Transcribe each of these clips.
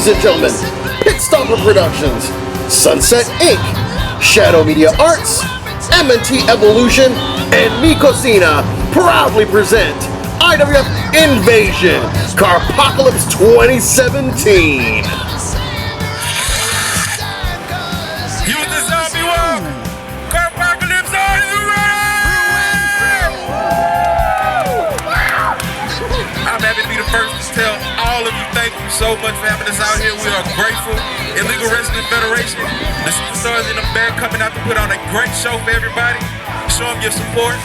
Ladies and gentlemen, Pitstopper Productions, Sunset Inc., Shadow Media Arts, M&T Evolution, and Mi Cocina proudly present IWF Invasion, Carpocalypse 2017. Use the zombie walk! Carpocalypse, are you ready? I'm happy to be the first to tell all of you thank you so much for having us out here. We are grateful. Illegal Wrestling Federation, the superstars in the back coming out to put on a great show for everybody. Show them your support,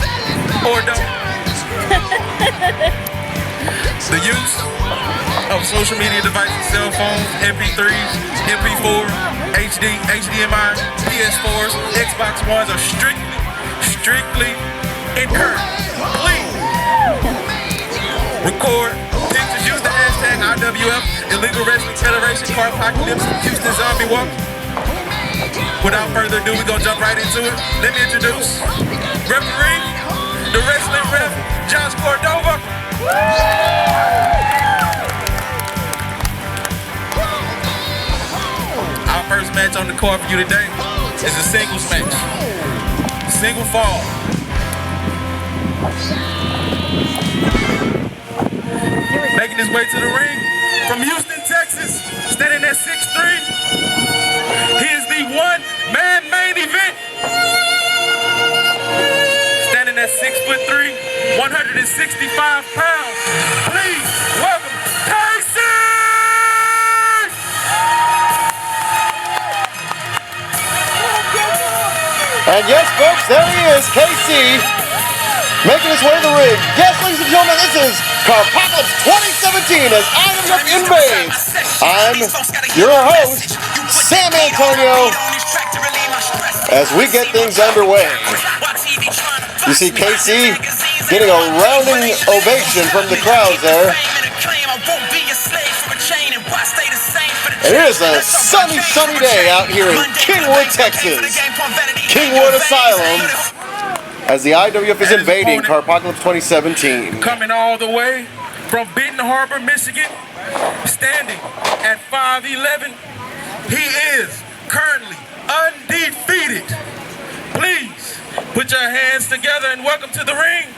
or don't. The use of social media devices, cell phones, MP3s, MP4, HD, HDMI, PS4s, Xbox Ones are strictly encouraged. Please record pictures. Use the hashtag IWF Illegal Wrestling Federation Carpocalypse Houston Zombie Walk. Without further ado, we're gonna jump right into it. Let me introduce referee, the wrestling ref, Josh Cordova. Our first match on the card for you today is a singles match. Single fall. Making his way to the ring from Houston, Texas, standing at 6'3". He is the one-man main event. Standing at 6'3", 165 pounds. Please welcome KC! And yes, folks, there he is, KC, making his way to the ring. Yes, ladies and gentlemen, this is Carpocalypse 2017 as IWF Invades. I'm your host, Sam Antonio, as we get things underway. You see KC getting a rounding ovation from the crowd there. And it is a sunny day out here in Kingwood, Texas. Kingwood Asylum, as the IWF is invading Carpocalypse 2017. Coming all the way from Benton Harbor, Michigan, standing at 5'11". He is currently undefeated. Please put your hands together and welcome to the ring,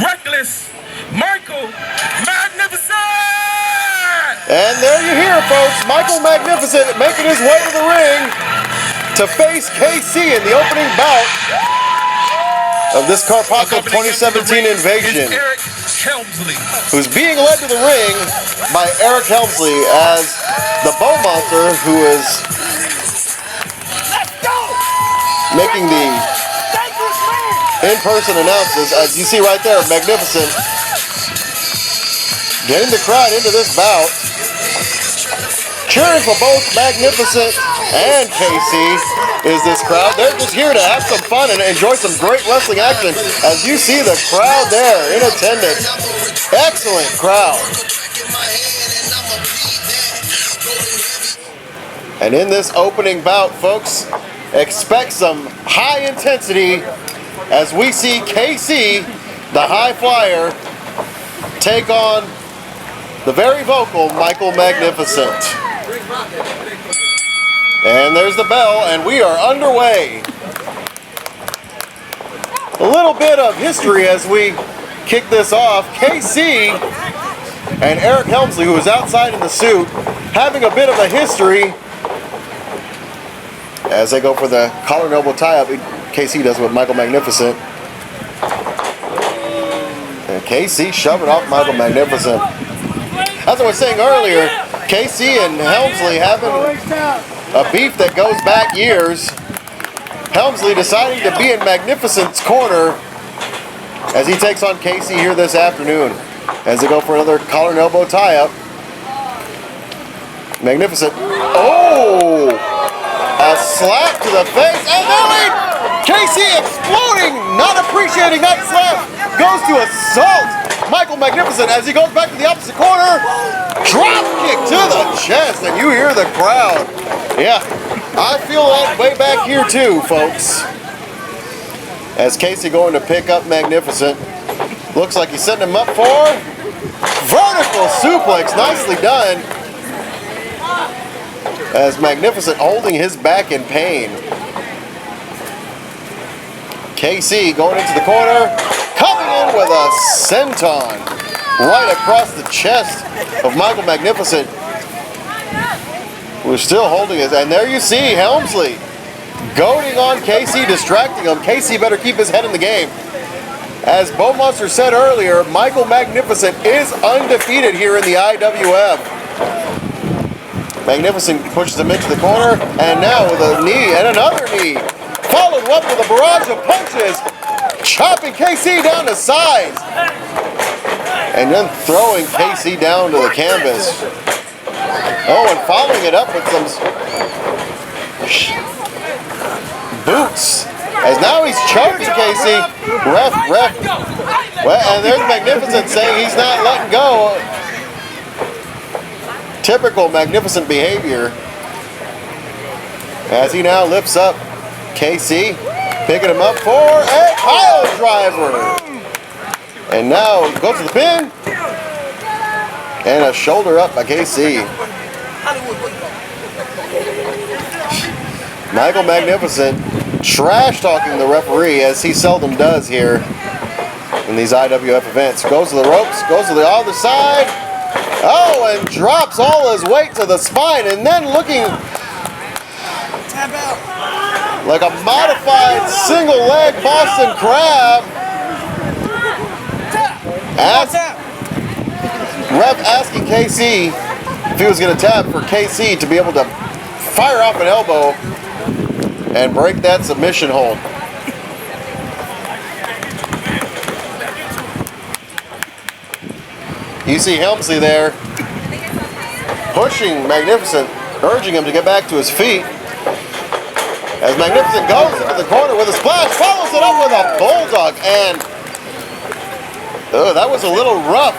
Reckless Michael Magnificent! And there you hear, folks, Michael Magnificent making his way to the ring to face KC in the opening bout of this Carpocalypse 2017 Invasion, who's being led to the ring by Eric Helmsley as the Bow Monster, who is making the in-person announcements. As you see right there, Magnificent getting the crowd into this bout, cheering for both Magnificent and KC is this crowd. They're just here to have some fun and enjoy some great wrestling action. As you see the crowd there in attendance. Excellent crowd. And in this opening bout, folks, expect some high intensity as we see KC, the high flyer, take on the very vocal Michael Magnificent. And there's the bell, and we are underway. A little bit of history as we kick this off. KC and Eric Helmsley, who is outside in the suit, having a bit of a history as they go for the collar and elbow tie-up. KC does with Michael Magnificent. And KC shoving off Michael Magnificent. As I was saying earlier, KC and Helmsley having a beef that goes back years. Helmsley deciding to be in Magnificent's corner as he takes on KC here this afternoon. As they go for another collar and elbow tie-up. Magnificent. Oh! A slap to the face. And then KC exploding, not appreciating that slap. Goes to assault Michael Magnificent as he goes back to the opposite corner. Drop kick to the chest, and you hear the crowd. Yeah, I feel that way back here too, folks. As KC going to pick up Magnificent. Looks like he's setting him up for vertical suplex. Nicely done. as Magnificent holding his back in pain. KC going into the corner, coming in with a senton right across the chest of Michael Magnificent, who's still holding his, and there you see Helmsley goading on KC, distracting him. KC better keep his head in the game. As Bo Monster said earlier, Michael Magnificent is undefeated here in the IWF. Magnificent pushes him into the corner, and now with a knee and another knee. Followed up with a barrage of punches, chopping KC down to size. And then throwing KC down to the canvas. Oh, and following it up with some boots. As now he's choking KC. Ref. Well, and there's Magnificent saying he's not letting go. Typical Magnificent behavior. As he now lifts up KC, picking him up for a pile driver. And now goes to the pin. And a shoulder up by KC. Michael Magnificent trash talking the referee, as he seldom does here in these IWF events. Goes to the ropes, goes to the other side. Oh, and drops all his weight to the spine, and then looking like a modified single leg Boston Crab. Ref asking KC if he was going to tap for KC to be able to fire off an elbow and break that submission hold. You see Helmsley there pushing Magnificent, urging him to get back to his feet. As Magnificent goes into the corner with a splash, follows it up with a bulldog, and that was a little rough.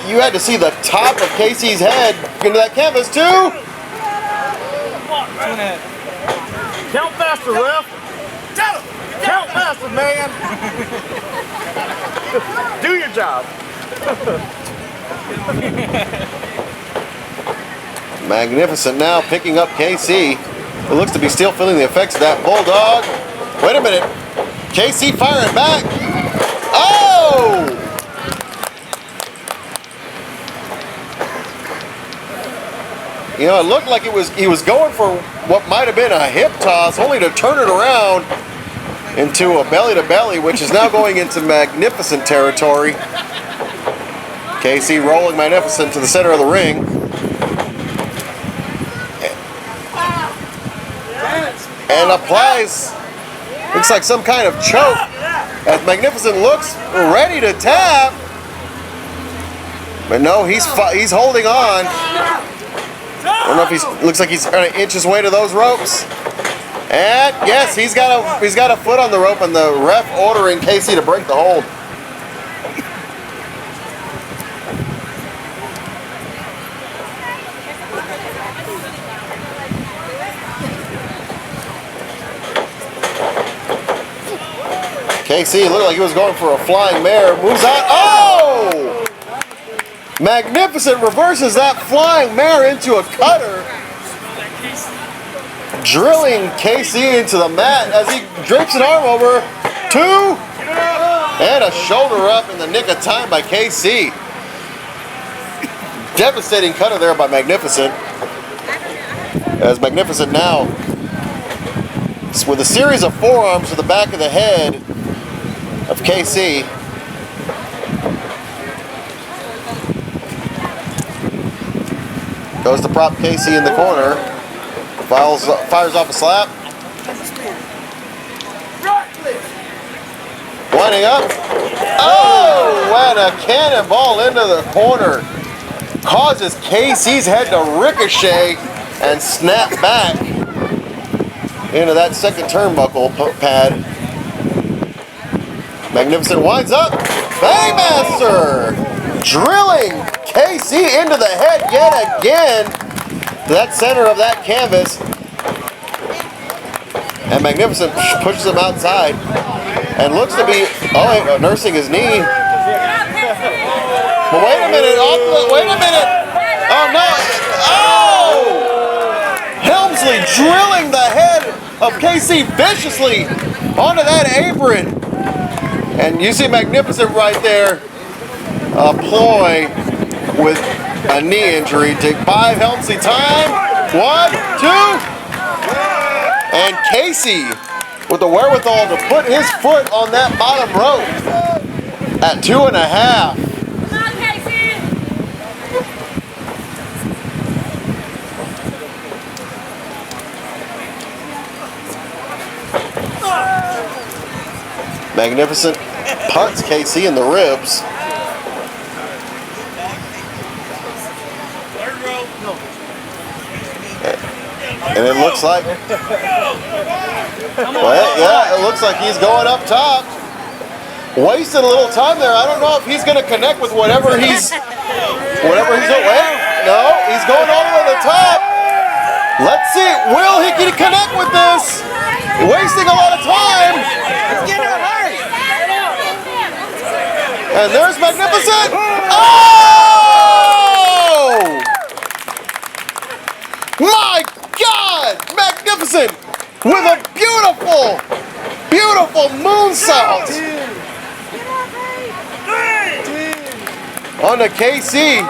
You had to see the top of KC's head into that canvas too. Count faster, ref. Count faster, man. Do your job. Magnificent now picking up KC. It looks to be still feeling the effects of that bulldog. Wait a minute. KC firing back. Oh! You know, it looked like he was going for what might have been a hip toss, only to turn it around into a belly-to-belly, which is now going into Magnificent territory. KC rolling Magnificent to the center of the ring. And applies, looks like some kind of choke, as Magnificent looks ready to tap. But no, he's holding on. I don't know if looks like he's trying to inch his way to those ropes. And yes, he's got a foot on the rope, and the ref ordering KC to break the hold. KC looked like he was going for a flying mare. Moves out. Oh! Magnificent reverses that flying mare into a cutter, drilling KC into the mat as he drapes an arm over. 2, and a shoulder up in the nick of time by KC. Devastating cutter there by Magnificent. As Magnificent now, with a series of forearms to the back of the head of KC. Goes to prop KC in the corner. Fires off a slap. Winding up. Oh, and a cannonball into the corner. Causes KC's head to ricochet and snap back into that second turnbuckle pad. Magnificent winds up. Baymaster! Drilling KC into the head yet again. To that center of that canvas. And Magnificent pushes him outside. And looks to be, nursing his knee. But wait a minute. Wait a minute. Oh, no. Oh! Helmsley drilling the head of KC viciously onto that apron. And you see Magnificent right there, a ploy with a knee injury. Take 5 Helmsley time. 1, 2. And Casey with the wherewithal to put his foot on that bottom rope at 2.5. Magnificent punts KC in the ribs. And it looks like, well, yeah, it looks like he's going up top. Wasting a little time there. I don't know if he's going to connect with whatever he's away. No, he's going all the way to the top. Let's see, will he connect with this? Wasting a lot of time. It's getting hurt. And there's Magnificent. Oh! My God! Magnificent with a beautiful, beautiful moonsault onto KC.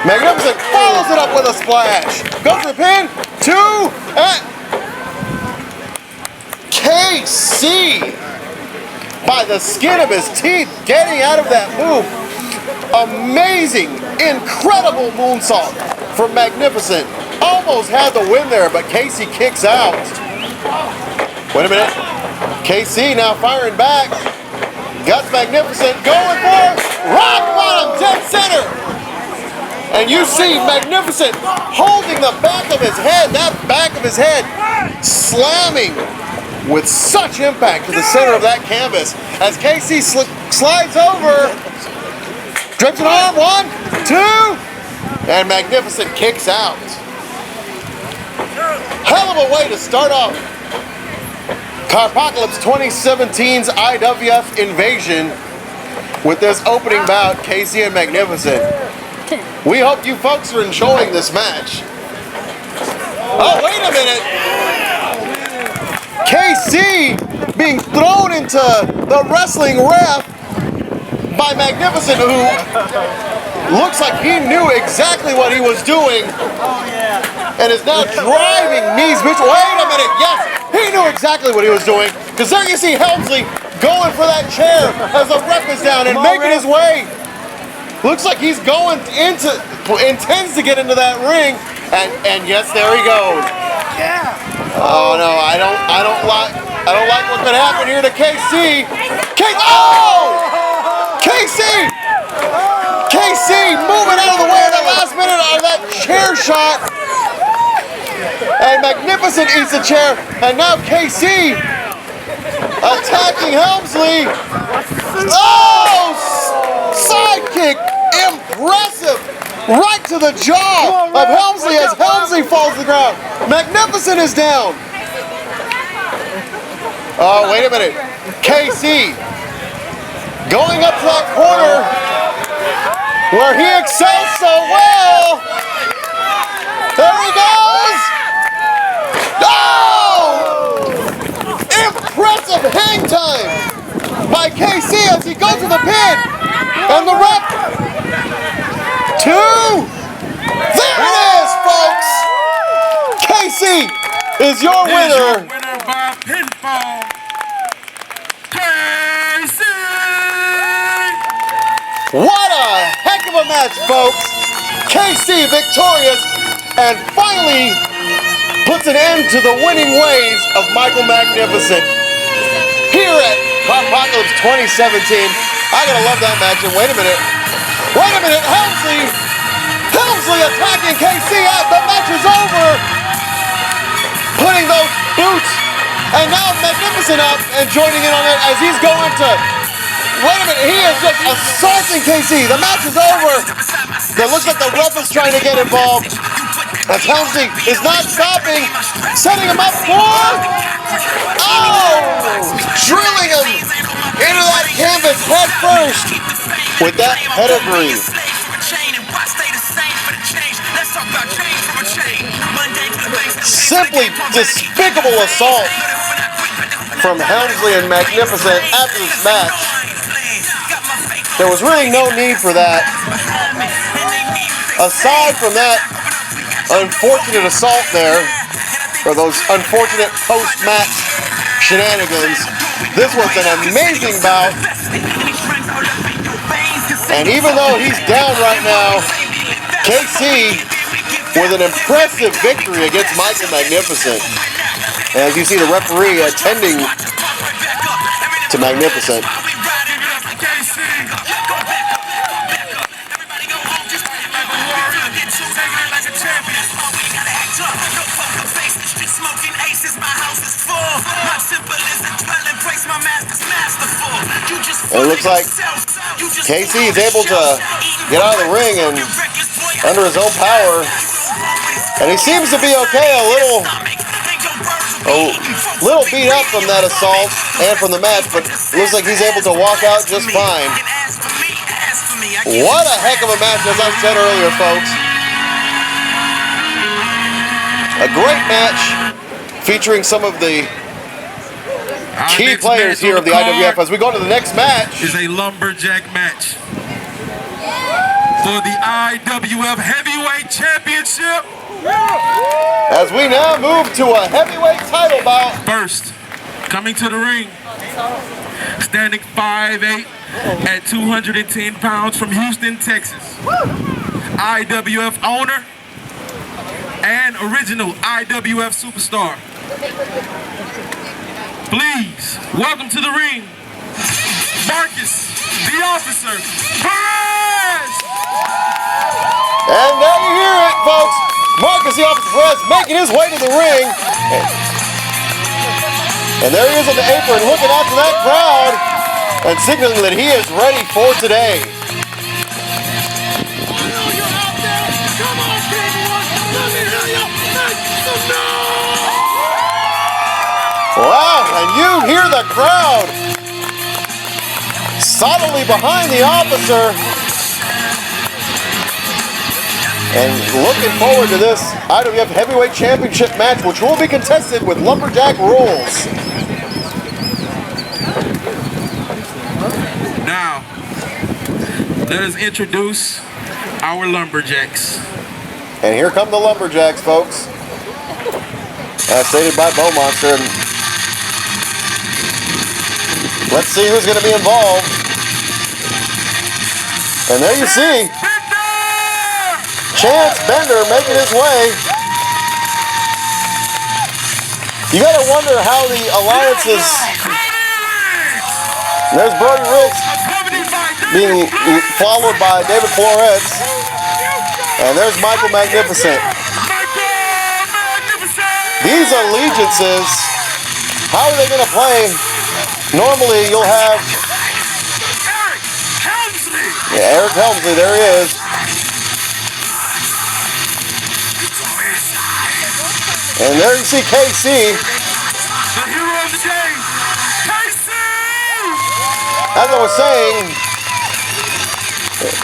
Magnificent follows it up with a splash. Goes for the pin. 2 and KC by the skin of his teeth getting out of that move. Amazing, incredible moonsault from Magnificent. Almost had the win there, but Casey kicks out. Wait a minute. KC now firing back. Got Magnificent going for rock bottom, dead center. And you see Magnificent holding the back of his head, that back of his head slamming with such impact to the center of that canvas as KC slides over. Drips an arm, 1, 2, and Magnificent kicks out. Hell of a way to start off Carpocalypse 2017's IWF Invasion with this opening bout, KC and Magnificent. We hope you folks are enjoying this match. Oh, wait a minute. KC being thrown into the wrestling ref by Magnificent, who looks like he knew exactly what he was doing and is now driving knees. Wait a minute, yes, he knew exactly what he was doing, because there you see Helmsley going for that chair as the ref is down and making his way. Looks like he's intends to get into that ring, and yes, there he goes. Oh no, I don't like what could happen here to KC. KC moving out of the way of that last minute of that chair shot. And Magnificent eats the chair, and now KC attacking Helmsley. Oh, sidekick, impressive, right to the jaw of Helmsley as Helmsley falls to the ground. Magnificent is down. Oh, wait a minute. KC going up to that corner where he excels so well. There he goes. Oh! Impressive hang time by KC as he goes to the pin. And the ref. 2. There it is, folks. KC is your winner. Winner by pinfall. KC! What a heck of a match, folks. KC victorious and finally puts an end to the winning ways of Michael Magnificent. Here at Carpocalypse 2017, I gotta love that match. And wait a minute, Helmsley attacking KC out. The match is over. Putting those boots, and now Magnificent up and joining in on it as he's going to. Wait a minute, he is just assaulting KC. The match is over. It looks like the ref is trying to get involved. As Helmsley is not stopping, setting him up for, drilling him into that canvas head first with that pedigree. simply despicable assault from Helmsley and Magnificent after this match. There was really no need for that. Aside from that unfortunate assault there, or those unfortunate post-match shenanigans, this was an amazing bout. And even though he's down right now, KC with an impressive victory against Michael Magnificent. As you see the referee attending to Magnificent. And it looks like KC is able to get out of the ring and under his own power. And he seems to be okay, a little beat up from that assault and from the match, but looks like he's able to walk out just fine. What a heck of a match, as I said earlier, folks. A great match featuring some of the key players here of the IWF. As we go to the next match, is a lumberjack match for the IWF Heavyweight Championship. As we now move to a heavyweight title bout. First, coming to the ring, standing 5'8" at 210 pounds from Houston, Texas. IWF owner and original IWF superstar. Please, welcome to the ring, Marcus, the officer, Perez! And there you hear it, folks. Marcus, the officer, Perez, making his way to the ring. And there he is on the apron, looking out to that crowd and signaling that he is ready for today. Wow, and you hear the crowd solidly behind the officer. And looking forward to this IWF Heavyweight Championship match, which will be contested with Lumberjack rules. Now, let us introduce our Lumberjacks. And here come the Lumberjacks, folks. As stated by Beaumonster. Let's see who's going to be involved. And there you see Chance Bender making his way. You got to wonder how the alliances. There's Brody Ricks being followed by David Flores. And there's Michael Magnificent. These allegiances, how are they going to play? Normally you'll have Eric Helmsley, there he is. And there you see KC. The hero of the day, KC! As I was saying,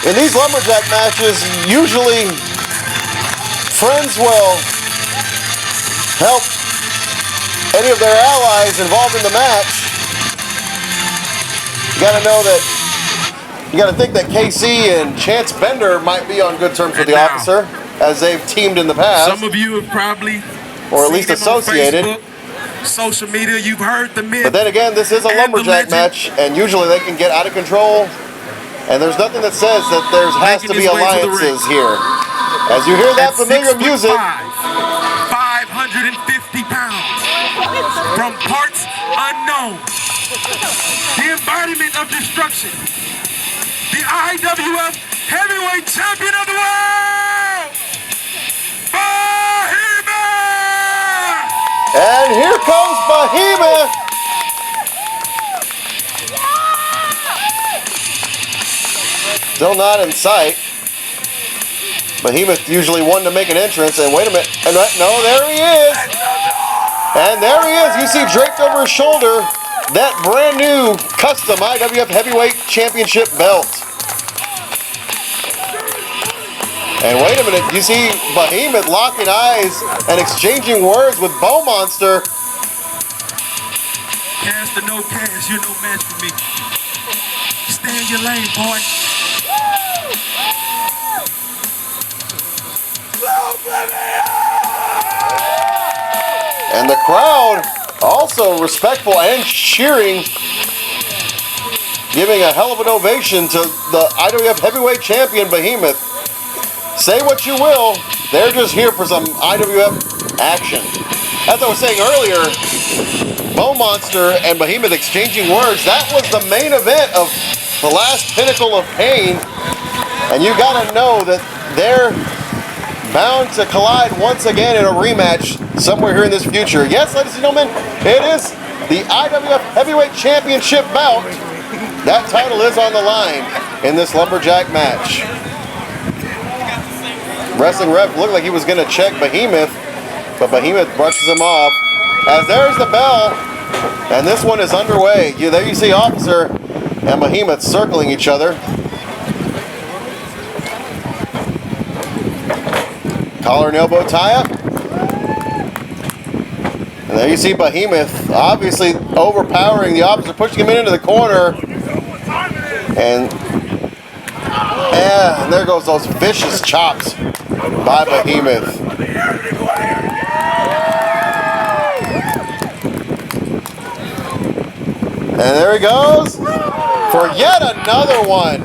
in these Lumberjack matches, usually friends will help any of their allies involved in the match. You gotta know that, you gotta think that KC and Chance Bender might be on good terms with the officer, as they've teamed in the past. Some of you have probably or at least associated. Facebook, social media, you've heard the myth. But then again, this is a Lumberjack match, and usually they can get out of control. And there's nothing that says that there has to be alliances here. As you hear that familiar music. 550 pounds. From parts unknown. The embodiment of destruction. The IWF Heavyweight Champion of the world. Behemoth! And here comes Behemoth. Still not in sight. Behemoth usually one to make an entrance, and wait a minute, and no, there he is. And there he is, you see draped over his shoulder, that brand new custom IWF Heavyweight Championship belt. And wait a minute, you see Behemoth locking eyes and exchanging words with Bo Monster. Cash to no cash, you're no match for me. Stay in your lane, boy. And the crowd also respectful and cheering, giving a hell of an ovation to the IWF Heavyweight Champion Behemoth. Say what you will, they're just here for some IWF action. As I was saying earlier, Bo Monster and Behemoth exchanging words, that was the main event of the last Pinnacle of Pain. And you gotta know that they're bound to collide once again in a rematch somewhere here in this future. Yes, ladies and gentlemen, it is the IWF Heavyweight Championship bout. That title is on the line in this Lumberjack match. Wrestling ref looked like he was going to check Behemoth, but Behemoth brushes him off. As there's the bell, and this one is underway. There you see Officer and Behemoth circling each other. Collar and elbow tie-up. And there you see Behemoth obviously overpowering the Officer, pushing him into the corner. And there goes those vicious chops by Behemoth. And there he goes for yet another one.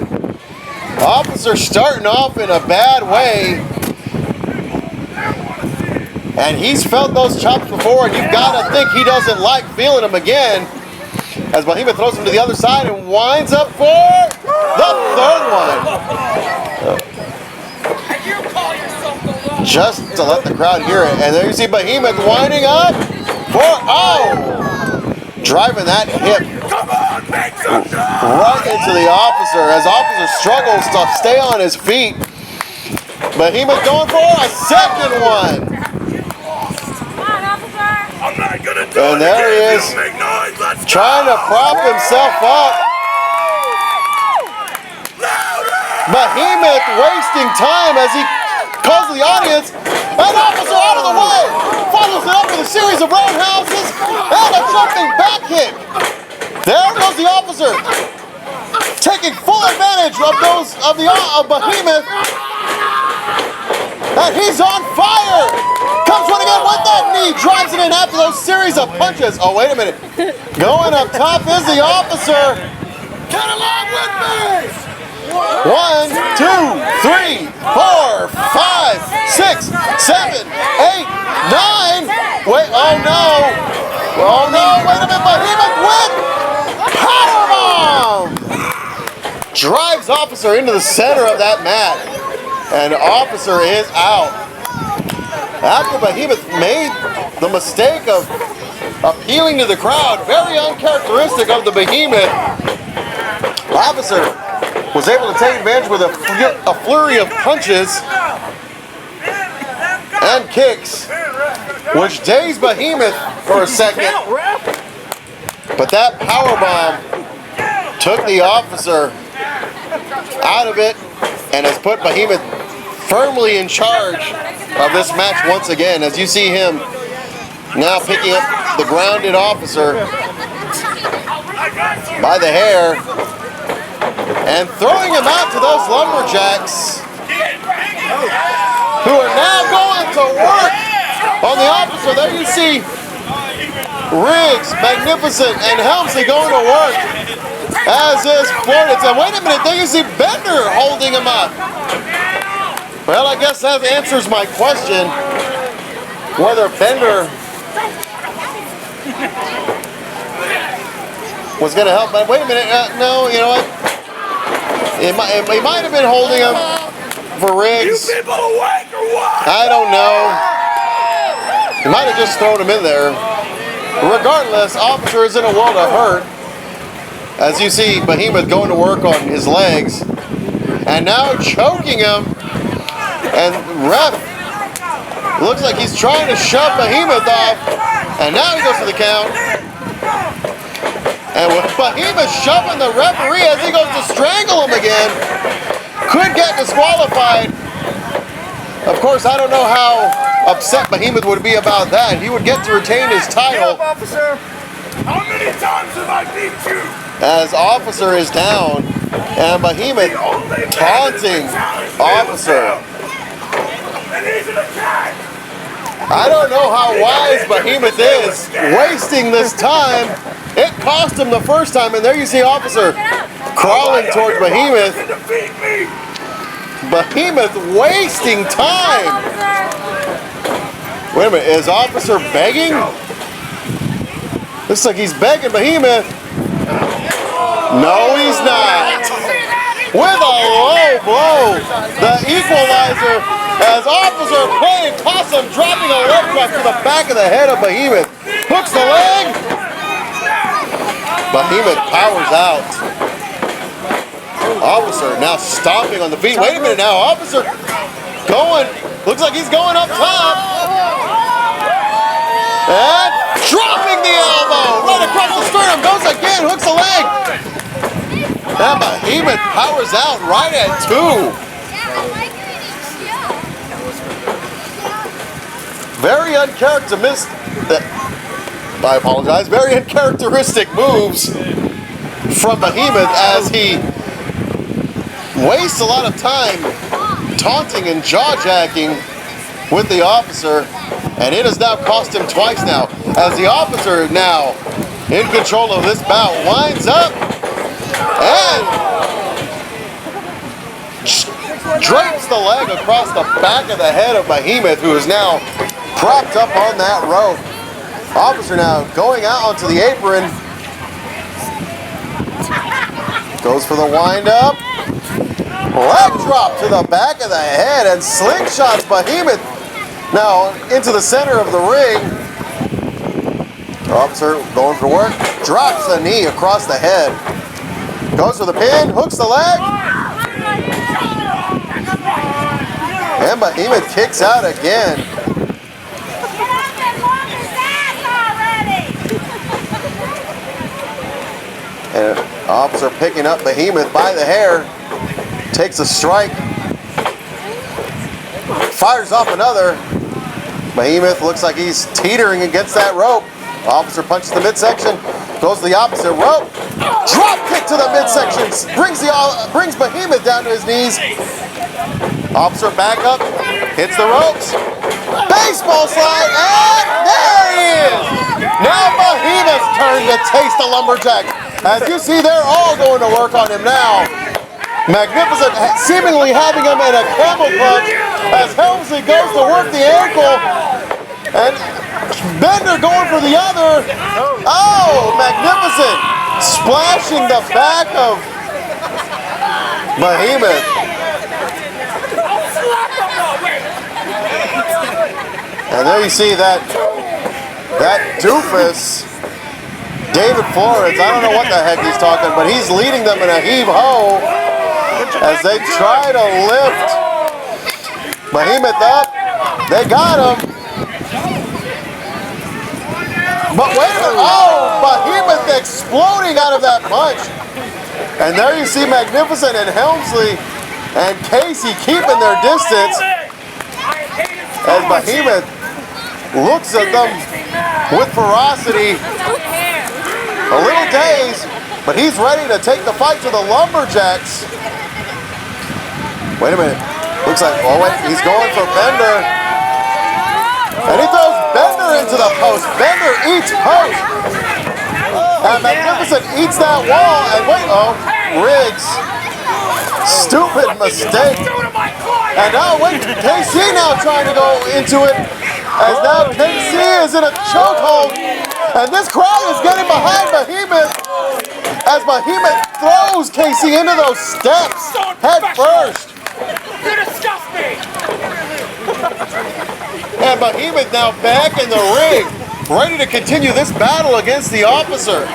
Officer starting off in a bad way. And he's felt those chops before, and you've got to think he doesn't like feeling them again. As Behemoth throws him to the other side and winds up for the third one. Just to let the crowd hear it. And there you see Behemoth winding up for, driving that hip right into the Officer as Officer struggles to stay on his feet. Behemoth going for a second one. And there he is, trying to prop himself up. Behemoth wasting time as he calls to the audience. An Officer out of the way, follows it up with a series of roundhouses and a jumping back kick. There goes the Officer, taking full advantage of Behemoth. And he's on fire! Comes running in with that knee, drives it in after those series of punches. Oh, wait a minute. Going up top is the Officer. Come along with me! 1, 2, 3, 4, 5, 6, 7, 8, 9. Wait, oh no! Oh no, wait a minute, Behemoth win! Powerbomb! Drives Officer into the center of that mat. And Officer is out. After Behemoth made the mistake of appealing to the crowd, very uncharacteristic of the Behemoth, Officer was able to take advantage with a flurry of punches and kicks, which dazed Behemoth for a second. But that powerbomb took the Officer out of it and has put Behemoth firmly in charge of this match once again, as you see him now picking up the grounded Officer by the hair and throwing him out to those Lumberjacks, who are now going to work on the Officer. There you see Riggs, Magnificent, and Helmsley going to work, as is Florida. And wait a minute, there you see Bender holding him up. Well, I guess that answers my question, whether Bender was going to help. But wait a minute, no, you know what? He might have been holding him for Riggs. You people awake or what? I don't know. He might have just thrown him in there. Regardless, Officer is in a world of hurt. As you see Behemoth going to work on his legs and now choking him. And ref looks like he's trying to shove Behemoth off. And now he goes to the count. And with Behemoth shoving the referee as he goes to strangle him again, could get disqualified. Of course, I don't know how upset Behemoth would be about that. He would get to retain his title. Officer. How many times have I beat you? As Officer is down, and Behemoth taunting Officer. I don't know how wise Behemoth is, wasting this time. It cost him the first time, and there you see Officer crawling towards Behemoth. Behemoth wasting time. Wait a minute, is Officer begging? Looks like he's begging Behemoth. No, he's not. With a low blow, the equalizer as Officer playing costs him, dropping a leg drop to the back of the head of Behemoth. Hooks the leg. Behemoth powers out. Officer now stomping on the feet. Wait a minute now, Officer going, looks like he's going up top. And dropping the elbow right across the sternum, goes again, hooks the leg. And Behemoth powers out right at 2. Very uncharacteristic, I apologize, very uncharacteristic moves from Behemoth as he wastes a lot of time taunting and jaw-jacking with the Officer, and it has now cost him twice now, as the Officer now in control of this bout winds up and drapes the leg across the back of the head of Behemoth, who is now propped up on that rope. Officer now going out onto the apron. Goes for the wind up. Leg drop to the back of the head and slingshots Behemoth now into the center of the ring. Officer going for work. Drops the knee across the head. Goes for the pin. Hooks the leg. And Behemoth kicks out again. And Officer picking up Behemoth by the hair. Takes a strike. Fires off another. Behemoth looks like he's teetering against that rope. Officer punches the midsection. Goes to the opposite rope. Drop kick to the midsection. Brings Behemoth down to his knees. Officer back up. Hits the ropes. Baseball slide. And there he is. Now Behemoth's turn to taste the lumberjack. As you see, they're all going to work on him now. Magnificent seemingly having him in a camel clutch as Helmsley goes to work the ankle. And Bender going for the other. Oh, Magnificent splashing the back of Behemoth. And there you see that doofus, David Flores, I don't know what the heck he's talking, but he's leading them in a heave-ho as they try to lift Behemoth up. They got him. But wait a minute. Oh, Behemoth exploding out of that punch. And there you see Magnificent and Helmsley and Casey keeping their distance as Behemoth looks at them with ferocity. A little dazed, but he's ready to take the fight to the Lumberjacks. Wait a minute. Looks like, oh wait, he's going for Bender. And he throws Bender into the post. Bender eats post. And Magnificent eats that wall. And wait, oh, Riggs. Stupid mistake. And now, wait, KC now trying to go into it. As now KC is in a chokehold. And this crowd is getting behind Behemoth. As Behemoth throws KC into those steps head first. You disgust me! And Behemoth now back in the ring, ready to continue this battle against the Officer.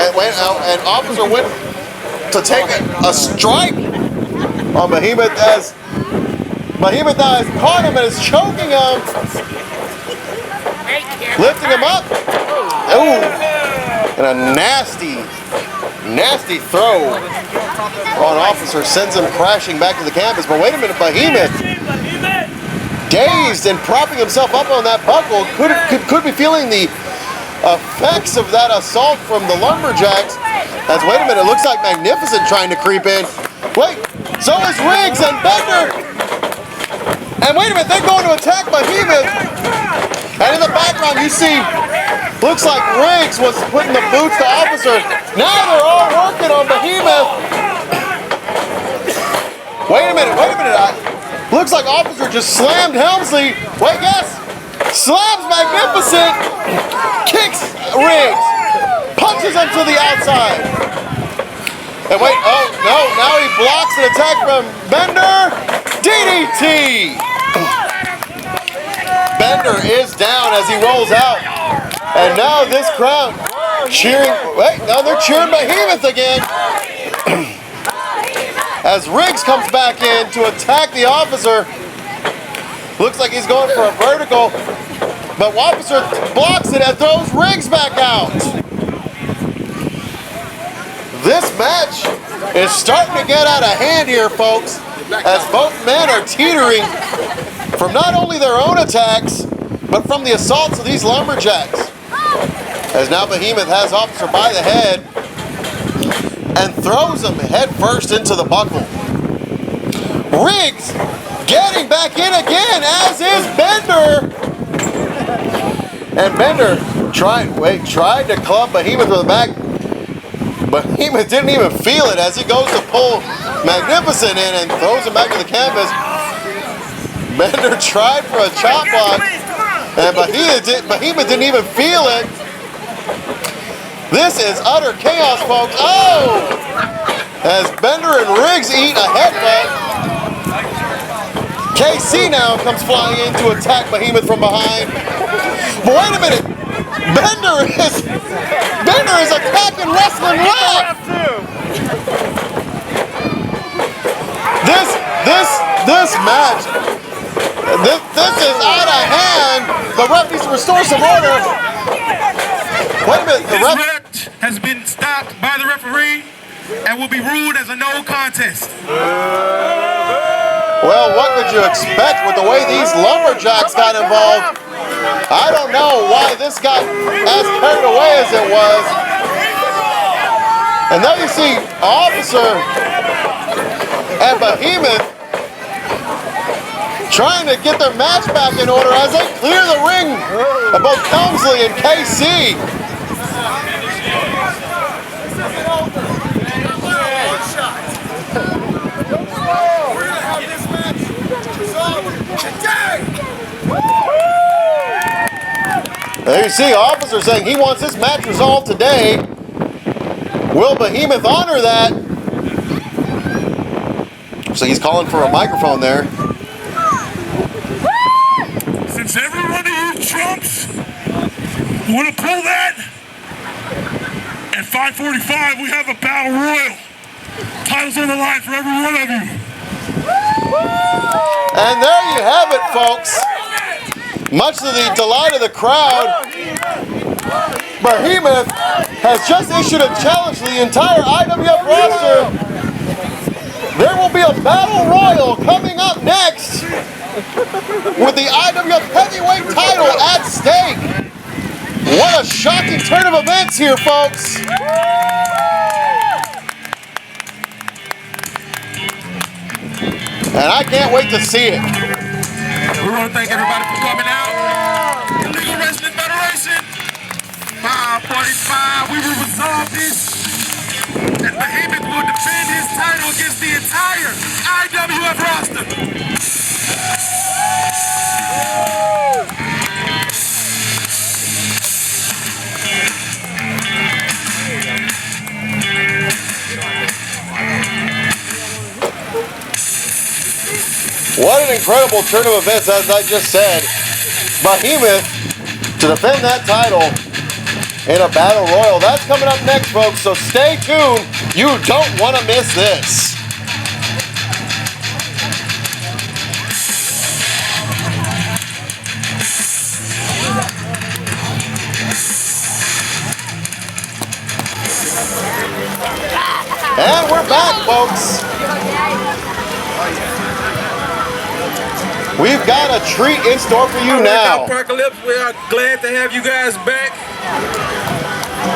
And Officer went to take a strike on Behemoth as Behemoth now has caught him and is choking him. Lifting him up. Ooh. And a nasty throw on Officer sends him crashing back to the canvas. But wait a minute, Behemoth dazed and propping himself up on that buckle. Could be feeling the effects of that assault from the Lumberjacks. As wait a minute, it looks like Magnificent trying to creep in. Wait, so is Riggs and Bender. And wait a minute, they're going to attack Behemoth. And in the background you see, looks like Riggs was putting the boots to Officer. Now they're all working on Behemoth. Wait a minute. Looks like Officer just slammed Helmsley. Wait, yes. Slams Magnificent. Kicks Riggs. Punches him to the outside. And wait, oh no, now he blocks an attack from Bender. DDT. Bender is down as he rolls out. And now this crowd cheering. Wait, now they're cheering Behemoth again. As Riggs comes back in to attack the Officer. Looks like he's going for a vertical. But Officer blocks it and throws Riggs back out. This match is starting to get out of hand here, folks. As both men are teetering from not only their own attacks, but from the assaults of these Lumberjacks. As now Behemoth has Officer by the head and throws him head first into the buckle. Riggs getting back in again, as is Bender. And Bender tried to club Behemoth with the back. Behemoth didn't even feel it as he goes to pull Magnificent in and throws him back to the canvas. Bender tried for a chop block, and Behemoth didn't even feel it. This is utter chaos, folks. Oh! As Bender and Riggs eat a headbutt. KC now comes flying in to attack Behemoth from behind. But wait a minute. Bender is attacking Wrestling Ref. This match, this is out of hand. The ref needs to restore some order. Wait a minute, the ref has been stopped by the referee and will be ruled as a no contest. Well, what could you expect with the way these Lumberjacks got involved? I don't know why this got as carried away as it was. And now you see Officer and Behemoth trying to get their match back in order as they clear the ring of both Helmsley and KC. There you see Officer saying he wants this match resolved today. Will Behemoth honor that? So he's calling for a microphone there. Since every one of you chumps want to pull that, at 5:45 we have a battle royal. Titles on the line for every one of you. And there you have it, folks. Much to the delight of the crowd, Behemoth has just issued a challenge to the entire IWF roster. There will be a battle royal coming up next with the IWF Heavyweight title at stake. What a shocking turn of events here, folks. And I can't wait to see it. We want to thank everybody for coming out. Illegal Wrestling Federation, 5:45, we will resolve this. And Behemoth will defend his title against the entire IWF roster. What an incredible turn of events, as I just said. Behemoth to defend that title in a battle royal. That's coming up next, folks, so stay tuned. You don't want to miss this. And we're back, folks. We've got a treat in store for you now. Carpocalypse, we are glad to have you guys back.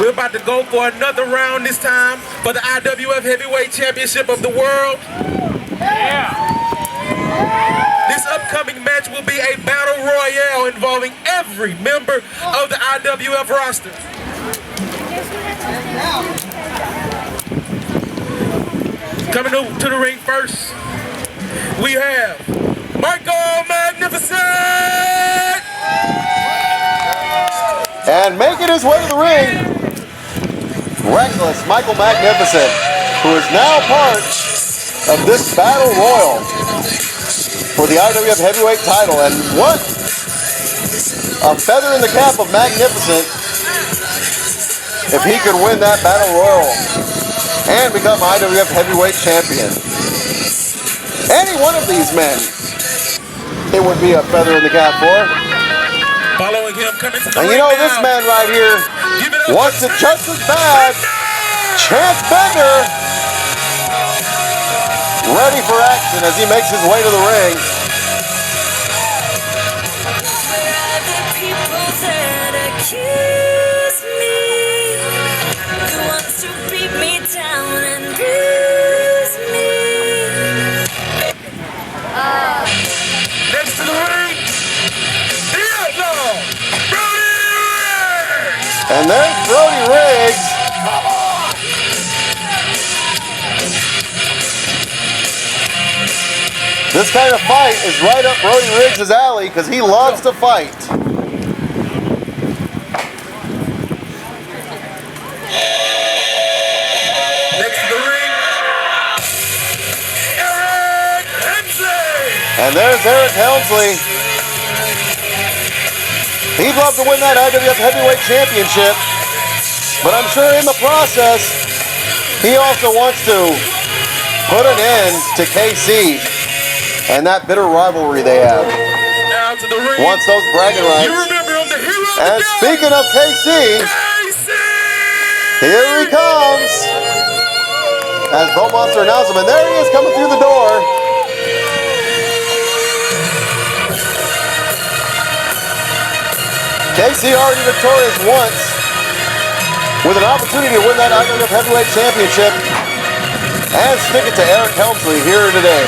We're about to go for another round this time for the IWF Heavyweight Championship of the world. This upcoming match will be a battle royale involving every member of the IWF roster. Coming to the ring first, we have Michael Magnificent! And making his way to the ring, Reckless Michael Magnificent, who is now part of this battle royal for the IWF Heavyweight title. And what a feather in the cap of Magnificent if he could win that battle royal and become IWF Heavyweight Champion. Any one of these men, it would be a feather in the cap for. Following him, coming to the and you know this man right here wants it just as bad. Chance Bender, ready for action as he makes his way to the ring. Next to the ring, the outlaw, Brody Riggs! And there's Brody Riggs. This kind of fight is right up Brody Riggs' alley because he loves to fight. Next to the ring, Eric Hensley! And there's Eric Helmsley. He'd love to win that IWF Heavyweight Championship, but I'm sure in the process, he also wants to put an end to KC and that bitter rivalry they have. Now to the ring. Wants those bragging rights. You remember him, the hero of And the game. speaking of KC, here he comes. As Bo Monster announced him, and there he is coming through the door. KC already victorious once with an opportunity to win that IWF Heavyweight Championship and stick it to Eric Helmsley here today.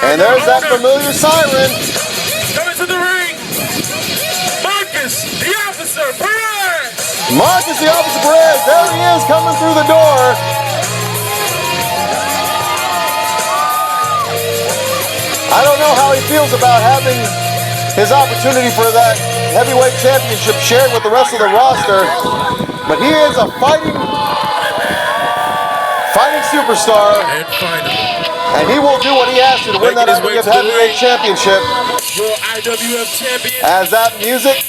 And there's that familiar siren. Coming to the ring, Marcus, the officer, Perez! Marcus, the officer Perez, there he is coming through the door. I don't know how he feels about having his opportunity for that heavyweight championship shared with the rest of the roster, but he is a fighting superstar, and he will do what he has to win that IWF Heavyweight Championship. Your IWF champion. As that music,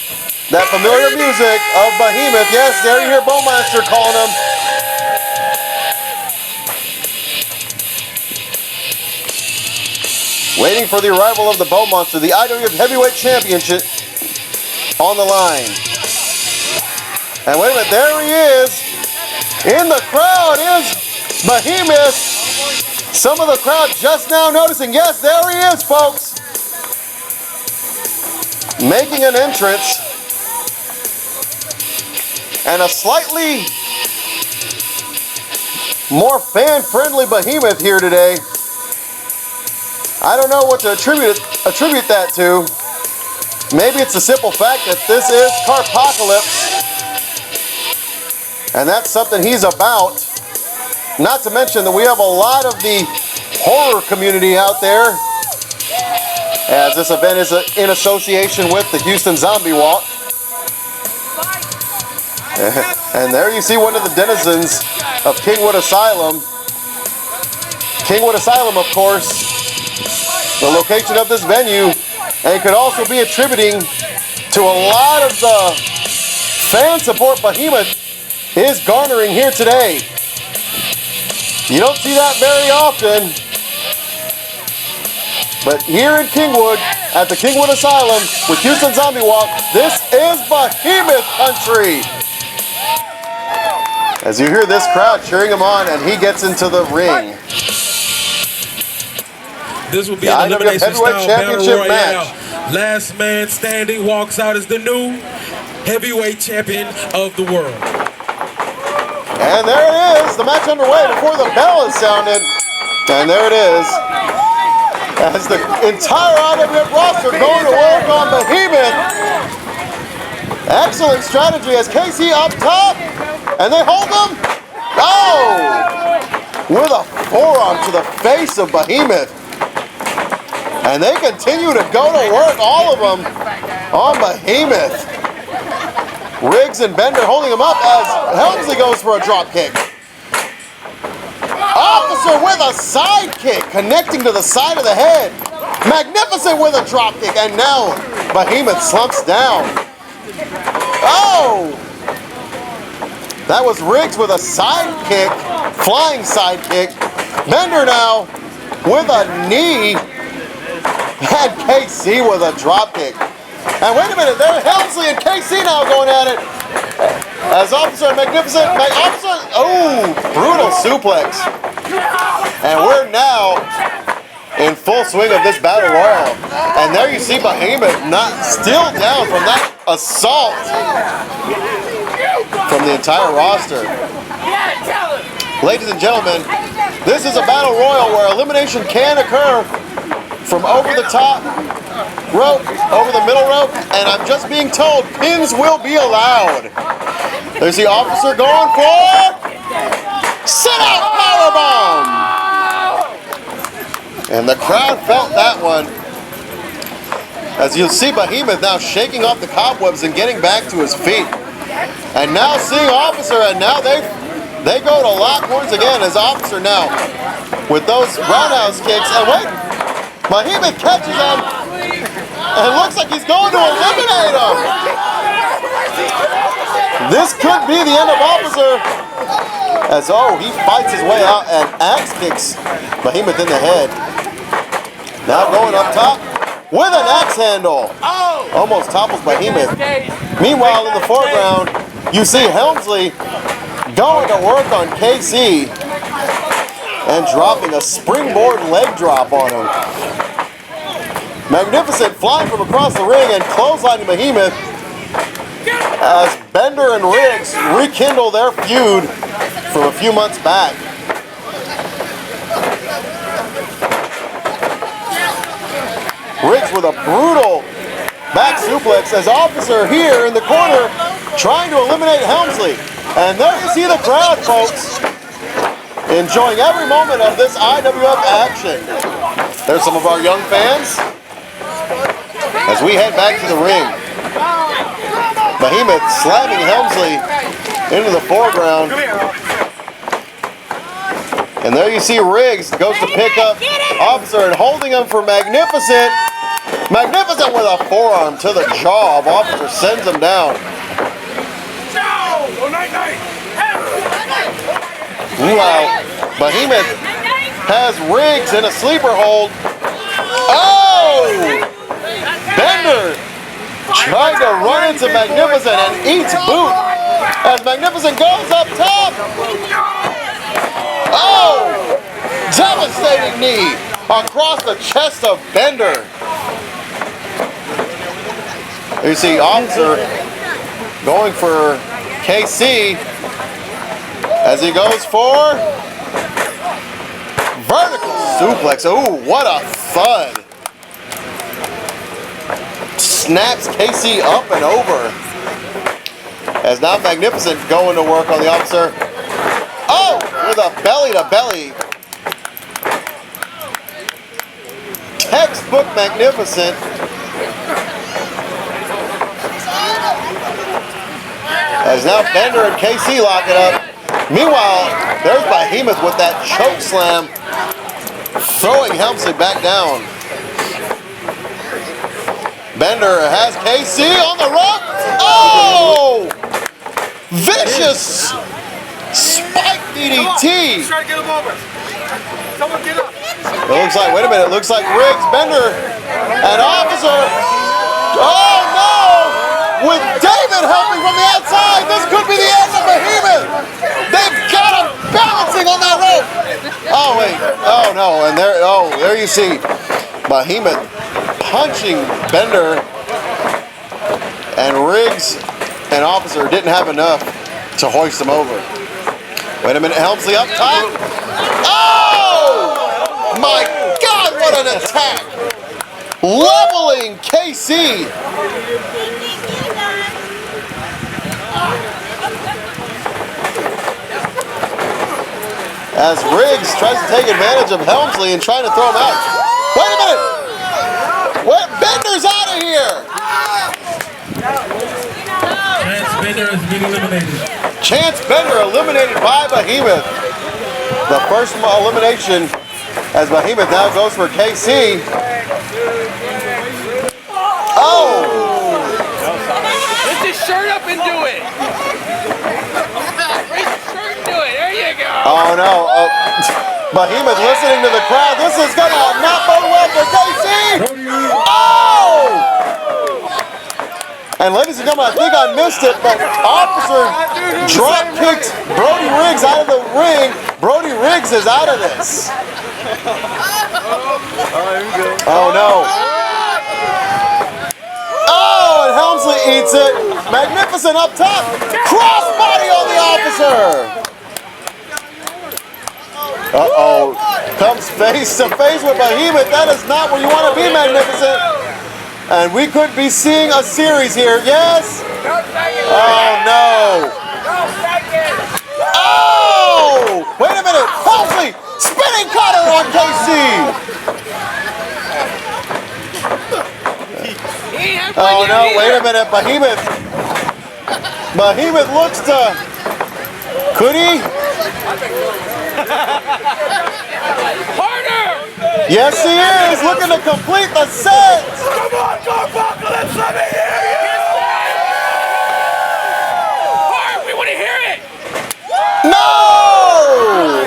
that familiar music of Behemoth, yes, there you hear Bowmaster calling him. Waiting for the arrival of the Bow Monster, the IWF Heavyweight Championship on the line. And wait a minute, there he is. In the crowd is Behemoth. Some of the crowd just now noticing, yes, there he is, folks. Making an entrance. And a slightly more fan-friendly Behemoth here today. I don't know what to attribute that to. Maybe it's the simple fact that this is Carpocalypse, and that's something he's about. Not to mention that we have a lot of the horror community out there, as this event is in association with the Houston Zombie Walk. And there you see one of the denizens of Kingwood Asylum. Kingwood Asylum, of course, the location of this venue, and could also be attributing to a lot of the fan support Behemoth is garnering here today. You don't see that very often, but here in Kingwood, at the Kingwood Asylum with Houston Zombie Walk, this is Behemoth country. As you hear this crowd cheering him on, and he gets into the ring. This will be The an IWF elimination Heavyweight style battle Championship royale. match. Last man standing walks out as the new heavyweight champion of the world. And there it is, the match underway before the bell is sounded. And there it is. As the entire IWF roster going to work on Behemoth. Excellent strategy as KC up top. And they hold him. Oh! With a forearm to the face of Behemoth. And they continue to go to work, all of them, on Behemoth. Riggs and Bender holding him up as Helmsley goes for a drop kick. Officer with a side kick, connecting to the side of the head. Magnificent with a drop kick, and now Behemoth slumps down. Oh! That was Riggs with a side kick, flying side kick. Bender now with a knee, and KC with a drop kick. And wait a minute, there Helmsley and KC now going at it. As Officer Magnificent, brutal suplex. And we're now in full swing of this battle royal. And there you see Behemoth still down from that assault from the entire roster. Ladies and gentlemen, this is a battle royal where elimination can occur from over the top rope, over the middle rope, and I'm just being told pins will be allowed. There's the Officer going for sit-out powerbomb. And the crowd felt that one. As you'll see Behemoth now shaking off the cobwebs and getting back to his feet. And now seeing Officer, and now they go to lock horns again as Officer now with those roundhouse kicks. And wait, Behemoth catches him and looks like he's going to eliminate him. This could be the end of Officer. As he fights his way out and axe kicks Behemoth in the head. Now going up top with an axe handle. Almost topples Behemoth. Meanwhile, in the foreground, you see Helmsley going to work on KC and dropping a springboard leg drop on him. Magnificent flying from across the ring and clotheslining Behemoth as Bender and Riggs rekindle their feud from a few months back. Riggs with a brutal back suplex as Officer here in the corner trying to eliminate Helmsley. And there you see the crowd, folks, enjoying every moment of this IWF action. There's some of our young fans as we head back to the ring. Behemoth slamming Helmsley into the foreground. And there you see Riggs goes to pick up Officer and holding him for Magnificent. Magnificent with a forearm to the jaw of Officer, sends him down. Meanwhile, Behemoth has Riggs in a sleeper hold. Oh! Bender trying to run into Magnificent and eats boot as Magnificent goes up top. Oh! Devastating knee across the chest of Bender. You see Officer going for KC as he goes for vertical suplex. Ooh, what a thud. Snaps KC up and over. As now Magnificent going to work on the Officer. Oh, with a belly to belly. Textbook Magnificent. As now Bender and KC lock it up. Meanwhile, there's Behemoth with that choke slam, throwing Helmsley back down. Bender has KC on the rope. Oh! Vicious spike DDT. Try to get him over. Someone get up. It looks like, wait a minute, it looks like Riggs, Bender, and Officer. Oh no! With David helping from the outside, this could be the end of Behemoth. They've got him balancing on that rope. Oh wait, oh no, and there there you see Behemoth punching Bender, and Riggs and Officer didn't have enough to hoist him over. Wait a minute, Helmsley up top. Oh! My God, what an attack! Leveling KC. As Riggs tries to take advantage of Helmsley and trying to throw him out. Wait a minute! Wait, Bender's out of here! Chance Bender has been eliminated. Chance Bender eliminated by Behemoth. The first elimination as Behemoth now goes for KC. Oh! Lift his shirt up and do it. Raise your shirt and do it. There you go. Oh no. Behemoth listening to the crowd. This is going to not bode well for KC. Oh! And ladies and gentlemen, I think I missed it, but Officer drop kicked Brody Riggs out of the ring. Brody Riggs is out of this. Oh no. Oh, and Helmsley eats it. Magnificent up top. Crossbody on the Officer. Uh-oh. Comes face to face with Behemoth. That is not where you want to be, Magnificent. And we could be seeing a series here. Yes? Oh, no. Oh! Wait a minute. Helmsley, spinning cutter on KC. Oh, no. Wait a minute. Behemoth looks to... Could he? Harder! Yes, he is. Looking to complete the set. Come on, Carpocalypse, let me hear you! Hard, we want to hear it! No!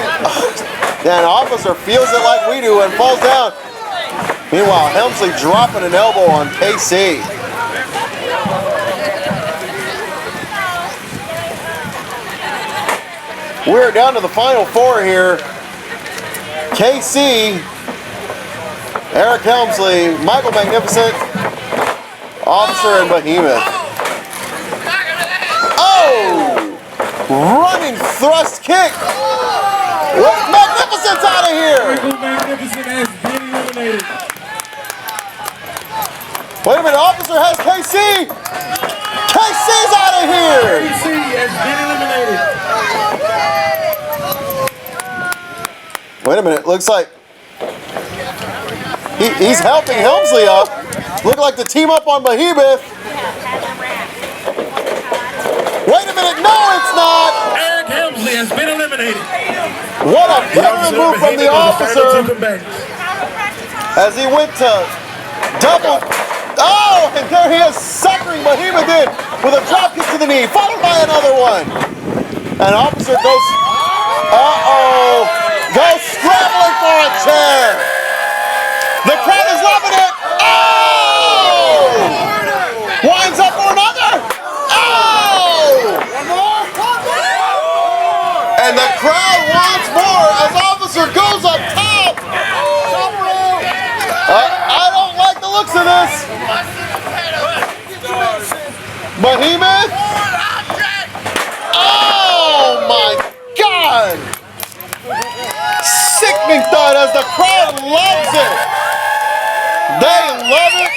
And Officer feels it like we do and falls down. Meanwhile, Helmsley dropping an elbow on KC. We're down to the final four here. KC, Eric Helmsley, Michael Magnificent, Officer, and Behemoth. Oh! Running thrust kick. Magnificent's out of here. Michael Magnificent has been eliminated. Wait a minute, Officer has KC. KC's out of here. KC has been eliminated. Wait a minute, looks like he's helping Helmsley up. Look like the team up on Behemoth. Wait a minute, no it's not! Eric Helmsley has been eliminated. What a veteran move from the Officer as he went to double. Oh, and there he is suckering Behemoth in with a drop kick to the knee, followed by another one. And Officer goes, goes scrambling for a chair. The crowd is loving it. Oh! Winds up for another. Oh! And the crowd wants more as Officer goes up top. I don't like the looks of this. Behemoth. Oh my God. Sickening thud as the crowd loves it. They love it.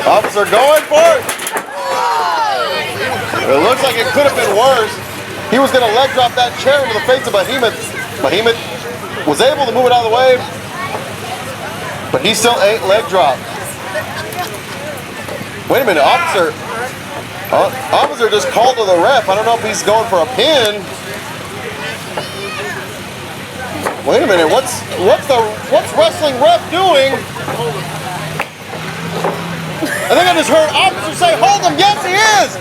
Officer going for it. It looks like it could have been worse. He was going to leg drop that chair into the face of Behemoth. Behemoth was able to move it out of the way, but he still ate leg drop. Wait a minute, Officer just called to the ref. I don't know if he's going for a pin. Wait a minute, what's wrestling ref doing? I think I just heard Officer say, hold him. Yes, he is.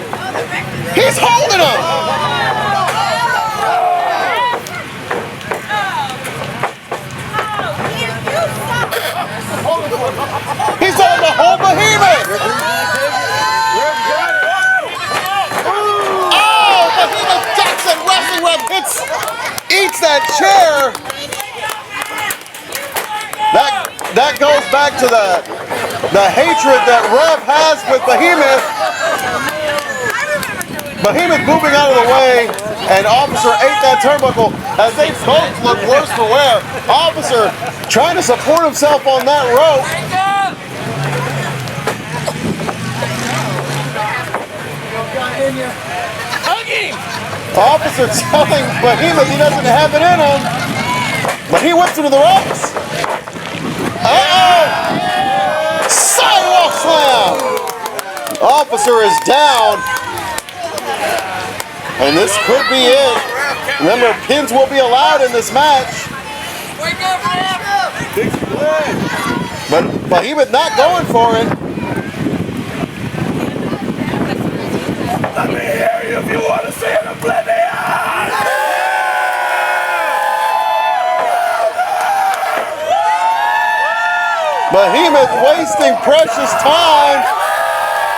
He's holding him. He's telling him to hold Behemoth. hits that chair. That goes back to the hatred that Rev has with Behemoth. Behemoth moving out of the way, and Officer ate that turnbuckle as they both look worse for wear. Officer trying to support himself on that rope. Officer telling Behemoth he doesn't have it in him, but he whips him to the ropes. Uh-oh! Sidewalk slam! Officer is down. And this could be it. Remember, pins will be allowed in this match. But Behemoth not going for it. Let me hear you if you want to see an oblivion! Behemoth wasting precious time,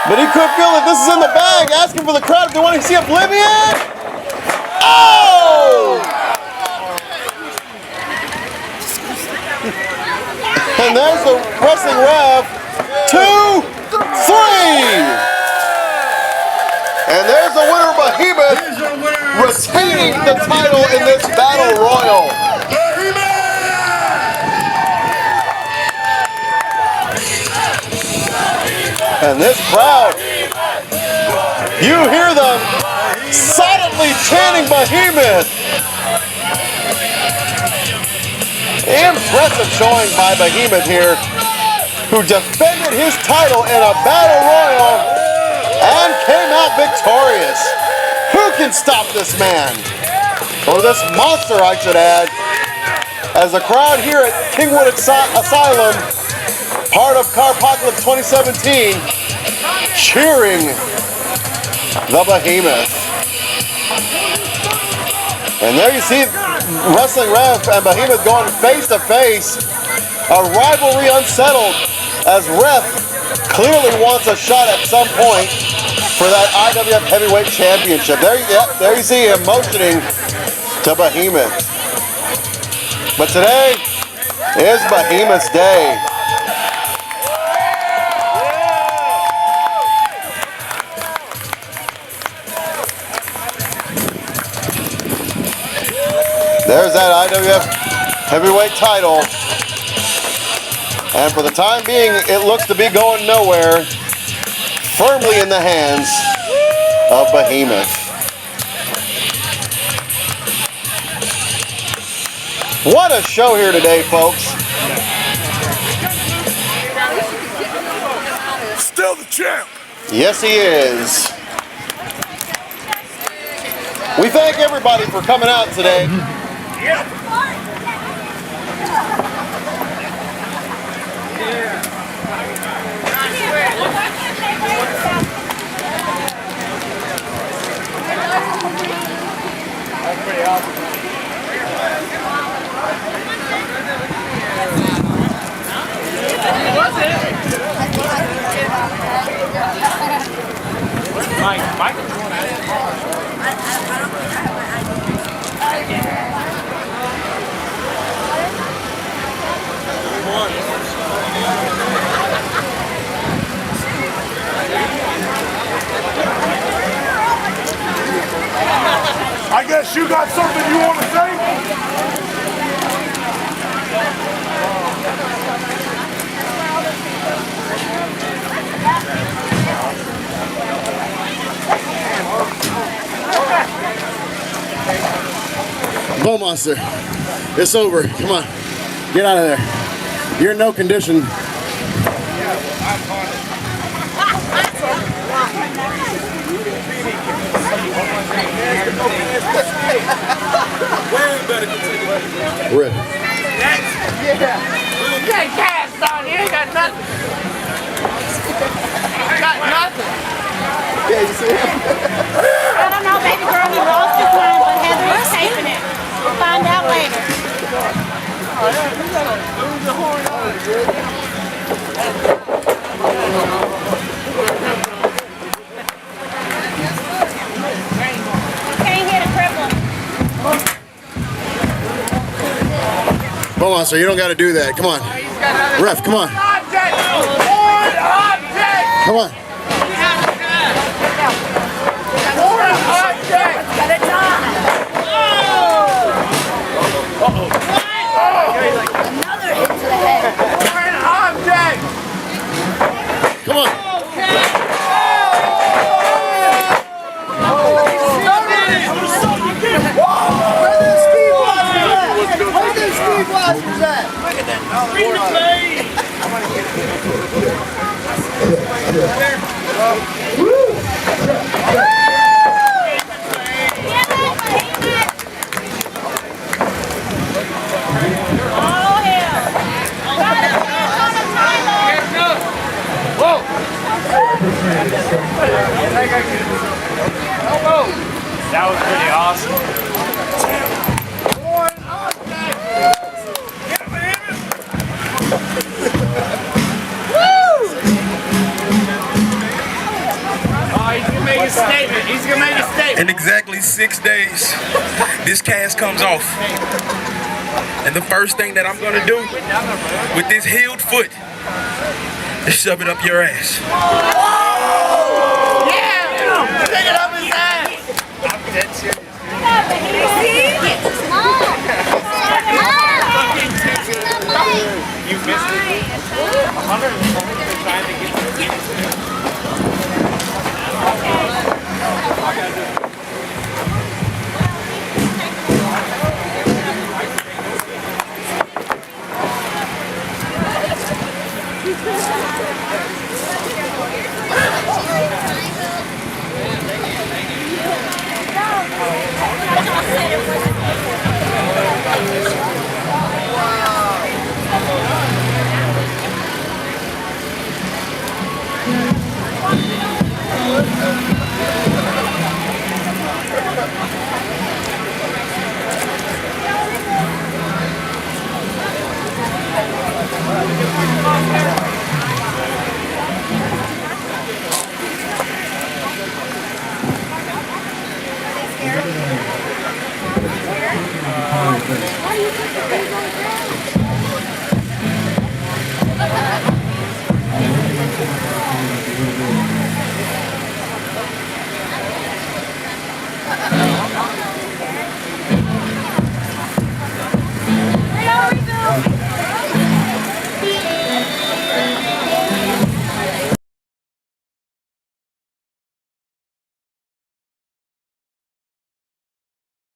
but he could feel that this is in the bag, asking for the crowd if they want to see Oblivion. Oh! And there's the wrestling ref. 2, 3! And there's the winner, Behemoth, retaining the title in this battle royal. And this crowd, you hear them silently chanting Behemoth. Impressive showing by Behemoth here, who defended his title in a battle royal and came out victorious. Who can stop this man? Or this monster, I should add. As the crowd here at Kingwood Asylum, part of Carpocalypse 2017, cheering the Behemoth. And there you see Wrestling Ref and Behemoth going face to face. A rivalry unsettled as Ref clearly wants a shot at some point for that IWF Heavyweight Championship. There you see him motioning to Behemoth. But today is Behemoth's day. There's that IWF Heavyweight title. And for the time being, it looks to be going nowhere. Firmly in the hands of Behemoth. What a show here today, folks. Still the champ. Yes, he is. We thank everybody for coming out today. That's pretty awesome. Mike is going at it. I guess you got something you want to say? Bull Monster, it's over. Come on, get out of there. You're in no condition. Rip. Yeah. You got cast on. You ain't got nothing. Got nothing. Yeah, you see him? I don't know, baby girl, he lost his mind, but Heather is taping it. We'll find out later. Can't hit a cripple. Come on, sir. You don't got to do that. Come on. Ref, come on. Come on. Another hit to the head. Come on. Where the speed blasters at? That was pretty awesome. He's gonna make a statement. In exactly 6 days, this cast comes off. And the first thing that I'm gonna do with this healed foot is shove it up your ass. Yeah! Stick it up his ass! I'm dead serious. You missed it. 120 trying to get Why do you think